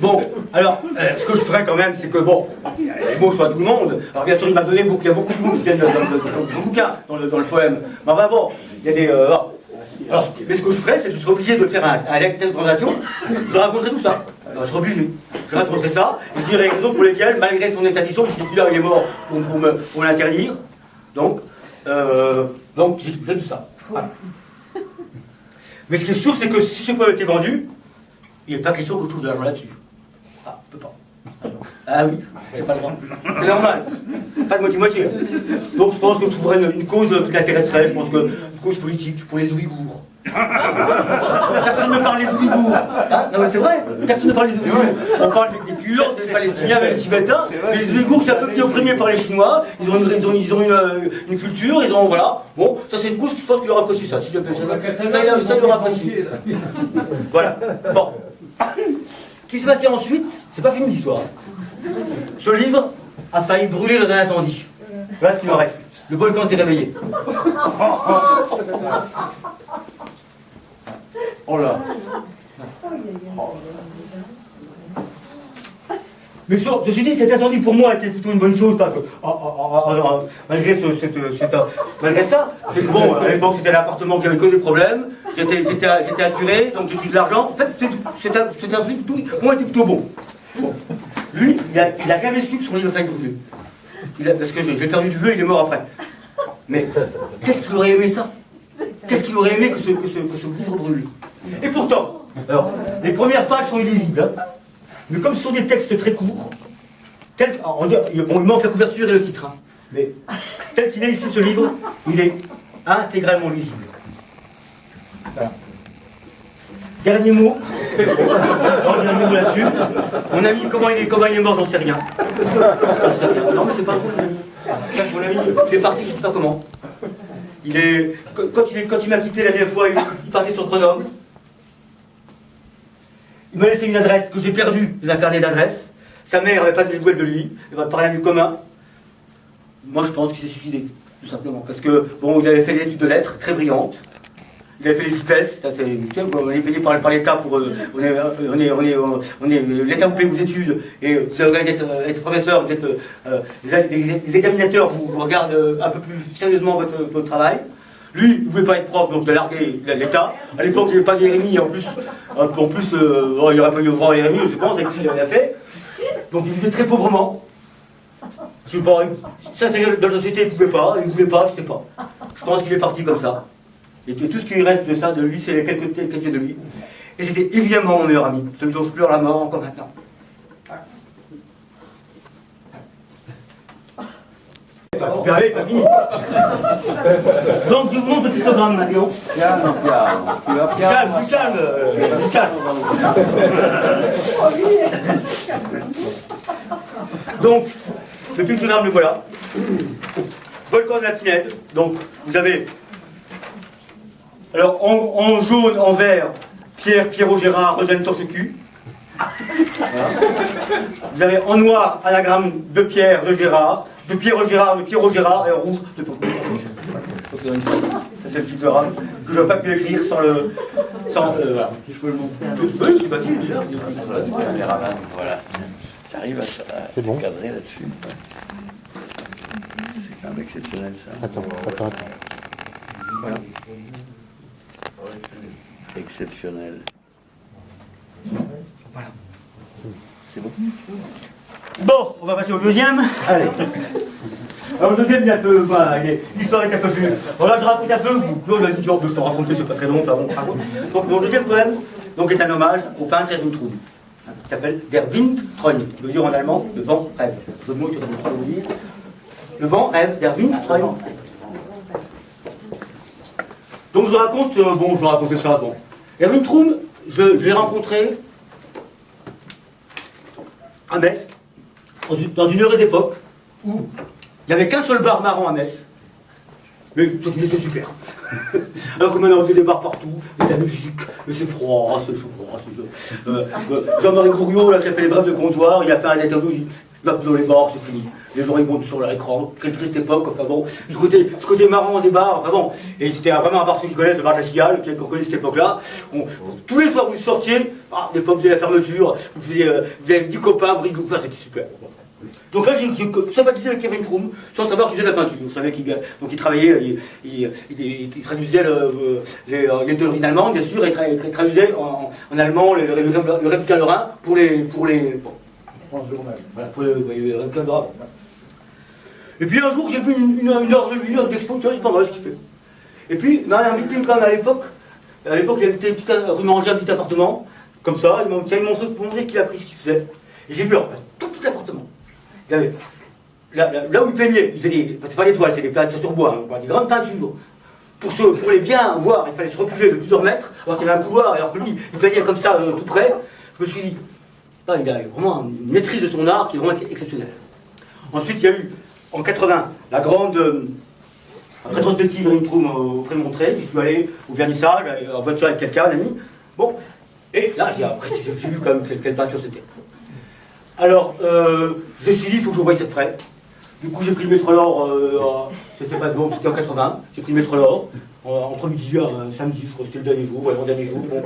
Bon, alors, ce que je ferais quand même, c'est que, bon, les mots soient à tout le monde. Alors, bien sûr, il m'a donné beaucoup, il y a beaucoup de mots qui viennent dans le bouquin, dans le poème. Mais enfin, bon, il y a des... alors, mais ce que je ferais, c'est que je serais obligé de faire un lecteur de présentation, je raconterais tout ça. Alors, je serais obligé. Je raconterais ça, et je dirais les raisons pour lesquelles, malgré son interdiction, je suis plus là, il est mort pour l'interdire. Donc, j'expliquerai tout ça. Voilà. Mais ce qui est sûr, c'est que si ce poème était vendu, il n'est pas question que je trouve de l'argent là-dessus. Ah, je peux pas. Ah oui, j'ai pas le droit. C'est normal. Pas de moitié-moitié. Donc je pense que je trouverais une cause qui l'intéresserait. Je pense que une cause politique pour les Ouïghours. Personne ne parle des Ouïghours. Hein, non mais c'est vrai, personne ne parle des Ouïghours. On parle des Kurdes, des Palestiniens, des Tibétains. Les Ouïghours, c'est un peuple qui est opprimé par les Chinois. Ils ont une culture, ils ont... Voilà. Bon, ça c'est une cause que je pense qu'il aura apprécié ça. Si je peux, ça il aura apprécié. Voilà. Bon. Ce qui s'est passé ensuite, c'est pas fini l'histoire. Ce livre a failli brûler dans un incendie. Voilà ce qu'il en reste. Le volcan s'est réveillé. Oh là. Mais ceci dit, cet incendie pour moi était plutôt une bonne chose parce que, malgré ça, c'est que bon, à l'époque c'était l'appartement que j'avais que des problèmes, j'étais assuré, donc j'ai eu de l'argent. En fait, cet incendie pour moi était plutôt bon. Bon. Lui, il n'a jamais su que son livre a failli brûler. Parce que j'ai perdu de vue, il est mort après. Mais qu'est-ce qu'il aurait aimé ça? Qu'est-ce qu'il aurait aimé que ce livre brûle? Et pourtant, alors, les premières pages sont illisibles, hein. Mais comme ce sont des textes très courts, il manque la couverture et le titre, hein. Mais tel qu'il est ici, ce livre, il est intégralement lisible. Voilà. Dernier mot. Dernier mot là-dessus. Mon ami, comment il est mort, j'en sais rien. Non, mais c'est pas drôle, mon ami. Mon ami, il est parti, je sais pas comment. Quand il m'a quitté la dernière fois, il partait sur Grenoble. Il m'a laissé une adresse que j'ai perdue dans un carnet d'adresses. Sa mère n'avait pas de nouvelles de lui. Il va parler du commun. Moi, je pense qu'il s'est suicidé, tout simplement. Parce que, bon, il avait fait des études de lettres, très brillantes. Il avait fait les IPES, on est payé par l'État pour... l'État vous paye vos études, et vous devez être professeur, vous êtes... les examinateurs vous regardent un peu plus sérieusement votre travail. Lui, il ne pouvait pas être prof, donc il a largué l'État. À l'époque, il n'y avait pas de RMI, en plus, il n'aurait pas eu le droit à RMI, je pense, avec ce qu'il avait fait. Donc il vivait très pauvrement. Je sais pas, s'intégrer dans la société, il ne pouvait pas, il ne voulait pas, je ne sais pas. Je pense qu'il est parti comme ça. Et que tout ce qui reste de ça, de lui, c'est les quelques de lui. Et c'était évidemment mon meilleur ami, celui dont je pleure la mort encore maintenant. Voilà. Pas fini. Donc je vous montre le pictogramme maintenant. Calme. Donc, le pictogramme, le voilà. Volcan de la Pinède. Donc, vous avez... Alors, en jaune, en vert, Pierrot Gérard, Eugène Torchecu. Voilà. Vous avez en noir, anagramme de Pierre, de Gérard, de Pierrot Gérard, et en rouge, de Torchecu. Ça, c'est le pictogramme que je n'aurais pas pu écrire sans le... voilà. Je peux le montrer. Oui, c'est facile, déjà. Voilà. J'arrive à cadrer là-dessus. C'est quand même exceptionnel, ça. Attends. Voilà. Exceptionnel. Voilà. C'est bon. Bon, on va passer au deuxième. Allez. Alors le deuxième, il est un peu... Voilà, l'histoire est un peu plus... Bon là, je raconte un peu, Claude l'a dit, je peux raconter, c'est pas très long, enfin bon, raconte. Donc le deuxième poème est un hommage au peintre Erwin Trud, qui s'appelle Der Windträume, qui veut dire en allemand le vent rêve. Je mots sur le vent vous dire. Le vent rêve, Der Windträume. Donc je raconte, je vais raconter ça, bon. Erwin Trud, je l'ai rencontré à Metz, dans une heureuse époque, où il n'y avait qu'un seul bar marrant à Metz, mais il était super. Alors que maintenant, il y a des bars partout, il y a de la musique, mais c'est froid, c'est chaud, Jean-Marie Bourriot, là, qui a fait les brèves de comptoir, il a fait un interview, il va dans les bars, c'est fini. Les gens ils vont sur leur écran, quelle triste époque, enfin bon, ce côté marrant des bars, enfin bon. Et c'était vraiment un bar, ceux qui connaissent le bar de la Cigale, qu'on connaît cette époque-là. Tous les soirs vous sortiez, des fois vous avez la fermeture, vous avez 10 copains, vous rigolez, c'était super. Donc là, j'ai sympathisé avec Kevin Troum, sans savoir qu'il faisait de la peinture. Je savais qu'il travaillait, il traduisait les d'origine allemande, bien sûr, et il traduisait en allemand le républicain lorrain pour les républicains lorrains. Et puis un jour, j'ai vu une heure de lui, un expo, c'est pas mal ce qu'il fait. Et puis, il m'a invité quand même à l'époque, il avait été rue Manger, un petit appartement, comme ça, il m'a montré ce qu'il a pris, ce qu'il faisait. Et j'ai vu un tout petit appartement. Là où il peignait, c'est pas des toiles, c'est des peintures sur bois, des grandes peintures. Pour les bien voir, il fallait se reculer de plusieurs mètres, alors qu'il y avait un couloir, alors que lui, il peignait comme ça, tout près. Je me suis dit, là, il a vraiment une maîtrise de son art qui est vraiment exceptionnelle. Ensuite, il y a eu, en 80, la grande rétrospective Kevin Troum auprès de Montreuil. J'y suis allé au vernissage, en voiture avec quelqu'un, un ami. Bon, et là, j'ai vu quand même quelle peinture c'était. Alors, je me suis dit, il faut que je voie ça de près. Du coup, j'ai pris le métro L'Or, c'était pas bon, c'était en 80. J'ai pris le métro L'Or, entre midi et samedi, je crois que c'était le dernier jour, ou avant-dernier jour. Bon.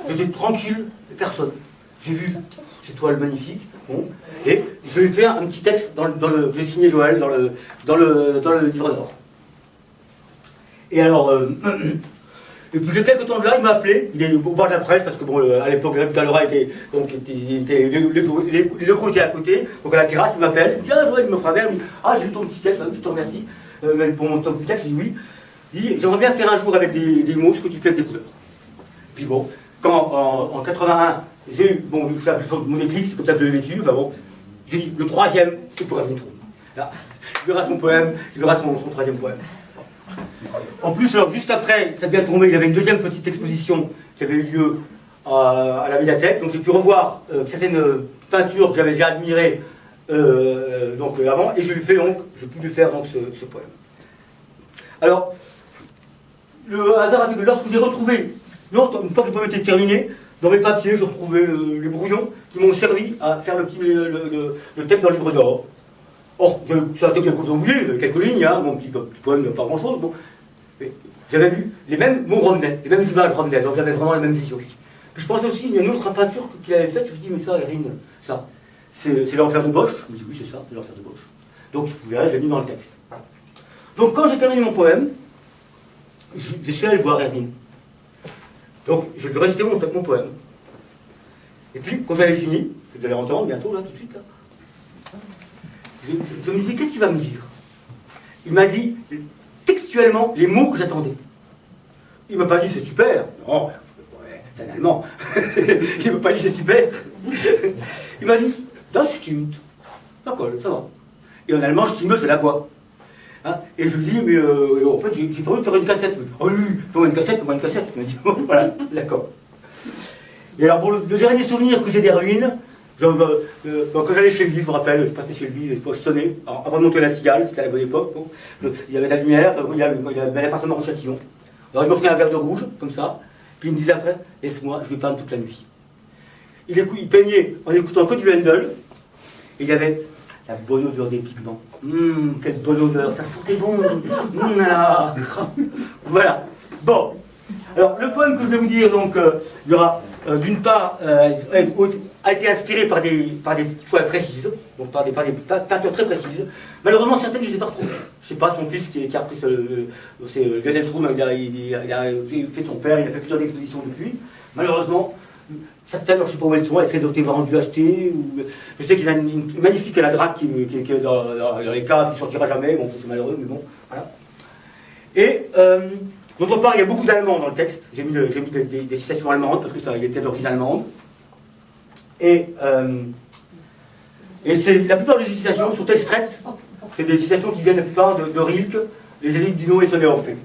J'étais tranquille, personne. J'ai vu ces toiles magnifiques, bon, et je lui ai fait un petit texte que j'ai signé Joël dans le livre d'or. Et alors, et puis quelques temps de là, il m'a appelé, il est au bord de la presse, parce que bon, à l'époque, le républicain lorrain les locaux étaient à côté, donc à la terrasse, il m'appelle, il dit, ah, Joël, il me fera un verre, il me dit, ah, j'ai lu ton petit texte, je te remercie, pour ton petit texte, il dit oui. Il dit, j'aimerais bien faire un jour avec des mots ce que tu fais avec des couleurs. Puis bon, quand en 81, j'ai eu, bon, mon éclipse, c'est comme ça que je l'ai vécu, enfin bon, j'ai dit, le troisième, c'est pour Kevin Troum. Là, il verra son poème, il verra son troisième poème. En plus, alors, juste après, ça vient de tomber, il y avait une deuxième petite exposition qui avait eu lieu à la médiathèque, donc j'ai pu revoir certaines peintures que j'avais déjà admirées donc, avant, et j'ai pu lui faire donc, ce poème. Alors, le hasard a fait que lorsque j'ai retrouvé, une fois que le poème était terminé, dans mes papiers, je retrouvais les brouillons qui m'ont servi à faire le texte dans le livre d'or. Or, ça a été quelques lignes, hein, mon petit poème, pas grand-chose. Bon. J'avais vu les mêmes mots revenaient, les mêmes images revenaient, donc j'avais vraiment la même vision. Puis je pensais aussi, il y a une autre peinture qu'il avait faite, je me dis, mais ça, Erin, ça, c'est l'enfer de Bosch. Je me dis, oui, c'est ça, c'est l'enfer de Bosch. Donc, vous verrez, je l'ai mis dans le texte. Donc, quand j'ai terminé mon poème, je suis allé voir Erin. Donc, je lui ai récité mon poème. Et puis, quand j'avais fini, vous allez entendre bientôt, là, tout de suite, là, je me disais, qu'est-ce qu'il va me dire? Il m'a dit textuellement les mots que j'attendais. Il ne m'a pas dit c'est super. Non, c'est un allemand. Il ne m'a pas dit c'est super. Il m'a dit das stimmt. D'accord, ça va. Et en allemand, stimme, c'est la voix. Hein, et je lui dis, mais en fait, j'ai pas envie de faire une cassette. Oh oui, fais-moi une cassette, fais-moi une cassette. Il m'a dit, voilà, d'accord. Et alors, bon, le dernier souvenir que j'ai des ruines, quand j'allais chez lui, je me rappelle, je passais chez lui, des fois je sonnais, avant de monter la Cigale, c'était à la bonne époque, bon, il y avait de la lumière, il y avait l'appartement rue Châtillon. Alors il m'offrait un verre de rouge, comme ça, puis il me disait après, laisse-moi, je vais peindre toute la nuit. Il peignait en écoutant que du Handel, et il y avait la bonne odeur des pigments. Quelle bonne odeur, ça sentait bon. Là. Voilà. Bon. Alors, le poème que je vais vous dire, donc, il y aura, d'une part, a été inspiré par des toiles précises, donc par des peintures très précises. Malheureusement, certaines, je ne les ai pas retrouvées. Je ne sais pas, son fils qui a repris c'est Lionel Troum, il a fait son père, il a fait plusieurs expositions depuis. Malheureusement, certaines, je ne sais pas où elles sont, elles ont été vendues, achetées. Je sais qu'il y a une magnifique la drac qui est dans les caves, qui ne sortira jamais, bon, c'est malheureux, mais bon, voilà. Et, d'autre part, il y a beaucoup d'allemands dans le texte. J'ai mis des citations allemandes, parce que ça, il était d'origine allemande. Et la plupart des citations sont extraites. C'est des citations qui viennent la plupart de Rilke, les Élites du Nom et Sonnet Orphée.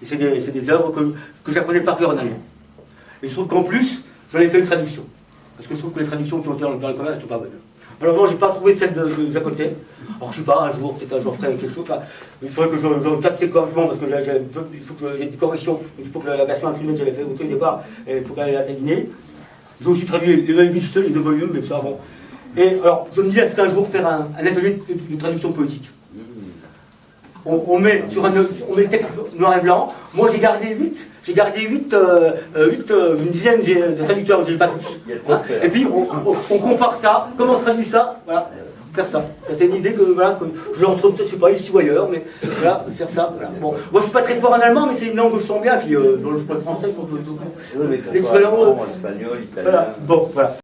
Et c'est des œuvres que j'apprenais par cœur en allemand. Et je trouve qu'en plus, j'en ai fait une traduction. Parce que je trouve que les traductions qui ont été dans le commerce ne sont pas bonnes. Alors non, j'ai pas trouvé celle de Jacotet. Alors je sais pas, un jour, peut-être un jour ferai quelque chose. Là. Il faudrait que je tape ces correctement parce que il faut que j'ai des corrections. Il faut que la version imprimée que j'avais fait au départ, il faut qu'elle la terminer. J'ai aussi traduit les Neuvistes, les 2 volumes, mais ça bon. Et alors, je me dis, est-ce qu'un jour faire un atelier de traduction poétique? on met on met le texte noir et blanc. Moi j'ai gardé 8, une dizaine de traducteurs, je ne pas tous. Hein. Et puis on compare ça, comment on traduit ça, voilà, faire ça. Ça c'est une idée que, voilà, que je lance peut-être, je sais pas, ici ou ailleurs, mais voilà, faire ça. Voilà. Bon, moi je suis pas très fort en allemand, mais c'est une langue que je sens bien, puis dans le français, je trouve que je Oui, mais que ce soit allemand, espagnol, italien. voilà. Bon, voilà.